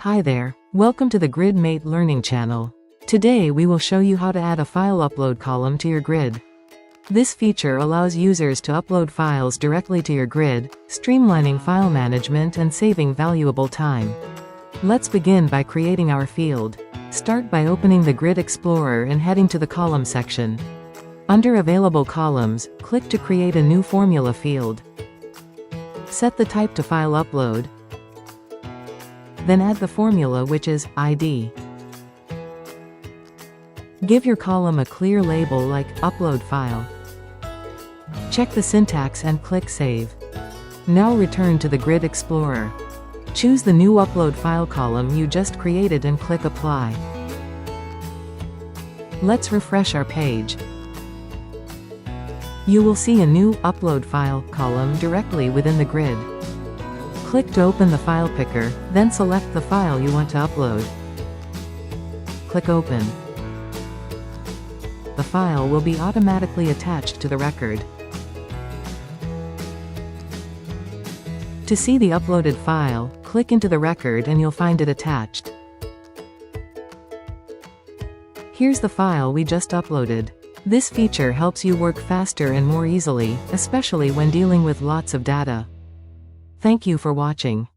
Hi there, welcome to the GridMate learning channel. Today we will show you how to add a file upload column to your grid. This feature allows users to upload files directly to your grid, streamlining file management and saving valuable time. Let's begin by creating our field. Start by opening the Grid Explorer and heading to the Column section. Under Available Columns, click to create a new formula field. Set the type to File Upload. Then add the formula, which is ID. Give your column a clear label like Upload File. Check the syntax and click Save. Now return to the Grid Explorer. Choose the new Upload File column you just created and click Apply. Let's refresh our page. You will see a new Upload File column directly within the grid. Click to open the file picker, then select the file you want to upload. Click Open. The file will be automatically attached to the record. To see the uploaded file, click into the record and you'll find it attached. Here's the file we just uploaded. This feature helps you work faster and more easily, especially when dealing with lots of data. Thank you for watching.